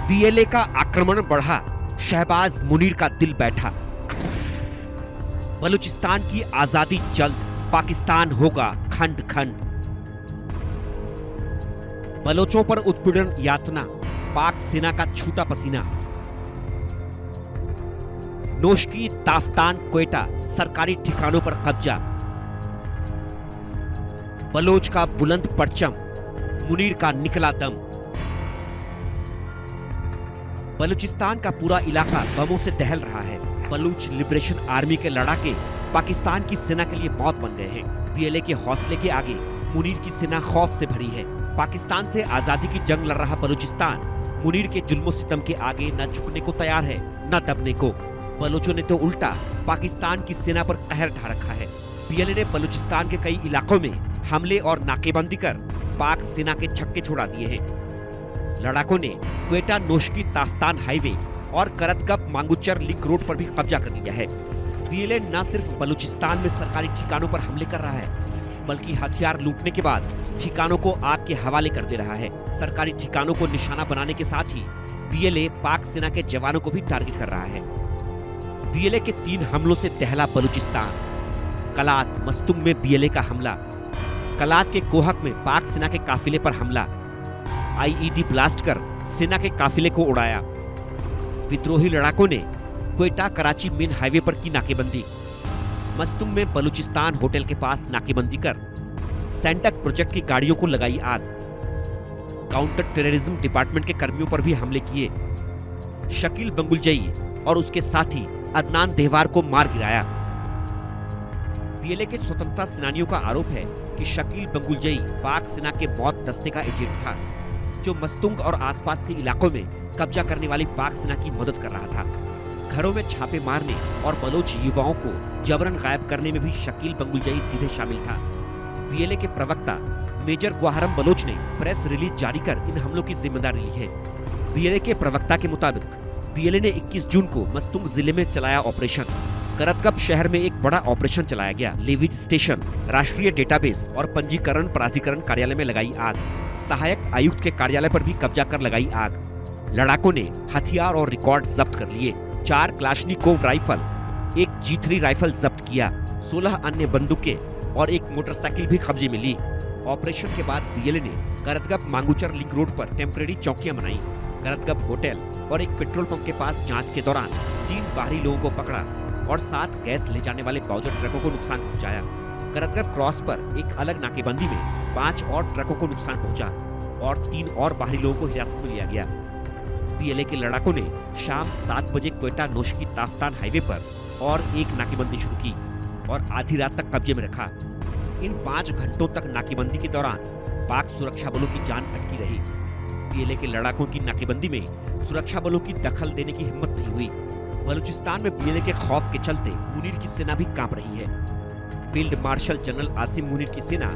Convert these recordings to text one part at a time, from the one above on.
BLA का आक्रमण बढ़ा, शहबाज मुनीर का दिल बैठा। बलूचिस्तान की आजादी जल्द, पाकिस्तान होगा खंड खंड। बलोचों पर उत्पीड़न यातना, पाक सेना का छूटा पसीना। नोशकी, ताफ्तान, क्वेटा, सरकारी ठिकानों पर कब्जा। बलोच का बुलंद परचम, मुनीर का निकला दम। बलूचिस्तान का पूरा इलाका बमों से दहल रहा है। बलूच लिबरेशन आर्मी के लड़ाके पाकिस्तान की सेना के लिए मौत बन गए हैं। बीएलए के हौसले के आगे मुनीर की सेना खौफ से भरी है। पाकिस्तान से आजादी की जंग लड़ रहा बलूचिस्तान मुनीर के जुल्मो सितम के आगे न झुकने को तैयार है, न दबने को। बलोचों ने तो उल्टा पाकिस्तान की सेना पर कहर ढा रखा है। बीएलए ने बलूचिस्तान के कई इलाकों में हमले और नाकेबंदी कर पाक सेना के छक्के छोड़ा दिए हैं। लड़ाकों ने क्वेटा नोशकी ताफ्तान हाईवे और करतगप मांगुचर लिंक रोड पर भी कब्जा कर लिया है। बीएलए न सिर्फ बलूचिस्तान में सरकारी ठिकानों पर हमले कर रहा है, बल्कि हथियार लूटने के बाद ठिकानों को आग के हवाले कर दे रहा है। सरकारी ठिकानों को निशाना बनाने के साथ ही बीएलए पाक सेना के जवानों को भी टारगेट कर रहा है। बीएलए के 3 हमलों से दहला बलूचिस्तान। कलात मस्तुंग में बीएलए का हमला। कलात के कोहक में पाक सेना के काफिले पर हमला। आईईडी ब्लास्ट कर सेना के काफिले को उड़ाया। विद्रोही लड़ाकों ने क्वेटा कराची मेन हाईवे पर की नाकेबंदी। मस्तुंग में बलूचिस्तान होटल के पास नाकेबंदी कर सैंटक प्रोजेक्ट की गाड़ियों को लगाई आग। काउंटर टेररिज्म डिपार्टमेंट के कर्मियों पर भी हमले किए। शकील बंगुलजई और उसके साथी अदनान देहवार को मार गिराया। बीएलए के स्वतंत्रता सेनानियों का आरोप है कि शकील बंगुलजई पाक सेना के मौत दस्ते का एजेंट था, जो मस्तुंग और आसपास के इलाकों में कब्जा करने वाली पाक सेना की मदद कर रहा था। घरों में छापे मारने और बलोच युवाओं को जबरन गायब करने में भी शकील बंगुलजई सीधे शामिल था। बीएलए के प्रवक्ता मेजर ग्वाहरम बलोच ने प्रेस रिलीज जारी कर इन हमलों की जिम्मेदारी ली है। बीएलए के प्रवक्ता के मुताबिक बीएलए ने 21 जून को मस्तुंग जिले में चलाया ऑपरेशन। करतगप शहर में एक बड़ा ऑपरेशन चलाया गया। लेविज स्टेशन, राष्ट्रीय डेटाबेस और पंजीकरण प्राधिकरण कार्यालय में लगाई आग। सहायक आयुक्त के कार्यालय पर भी कब्जा कर लगाई आग। लड़ाकों ने हथियार और रिकॉर्ड जब्त कर लिए। 4 क्लाशनिकोव राइफल, एक G3 राइफल जब्त किया। 16 अन्य बंदूकें और एक मोटरसाइकिल भी कब्जे में ली। ऑपरेशन के बाद बीएलए ने करतगप मांगुचर लिंक रोड पर टेम्परेरी चौकियां बनाई। करतगप होटल और एक पेट्रोल पंप के पास जांच के दौरान 3 बाहरी लोगों को पकड़ा और 7 गैस ले जाने वाले बाउजर ट्रकों को नुकसान पहुंचाया। करतगप क्रॉस पर एक अलग नाकेबंदी में 5 और ट्रकों को नुकसान पहुंचा और 3 और बाहरी लोगों को हिरासत में लिया गया। बीएलए के लड़ाकों ने शाम 7 बजे क्वेटा नोशकी ताफ्तान हाईवे पर और एक नाकेबंदी शुरू की और आधी रात तक कब्जे में रखा। इन 5 घंटों तक नाकेबंदी के दौरान पाक सुरक्षा बलों की जान अटकी रही। बीएलए के लड़ाकों की नाकेबंदी में सुरक्षा बलों की दखल देने की हिम्मत नहीं हुई। बलूचिस्तान में बीएलए के खौफ के चलते मुनीर की सेना भी कांप रही है। Field marshal general Asim Munir की सेना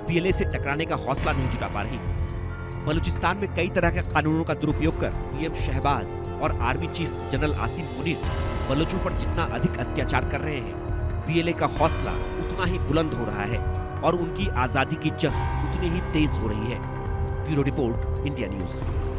बीएलए से टकराने का हौसला नहीं जुटा पा रही। बलूचिस्तान में कई तरह के कानूनों का दुरुपयोग कर पीएम शहबाज और army chief general Asim Munir बलोचों पर जितना अधिक अत्याचार कर रहे हैं, बीएलए का हौसला उतना ही बुलंद हो रहा है और उनकी आजादी की जंग उतनी ही तेज हो रही है। Bureau report, India news.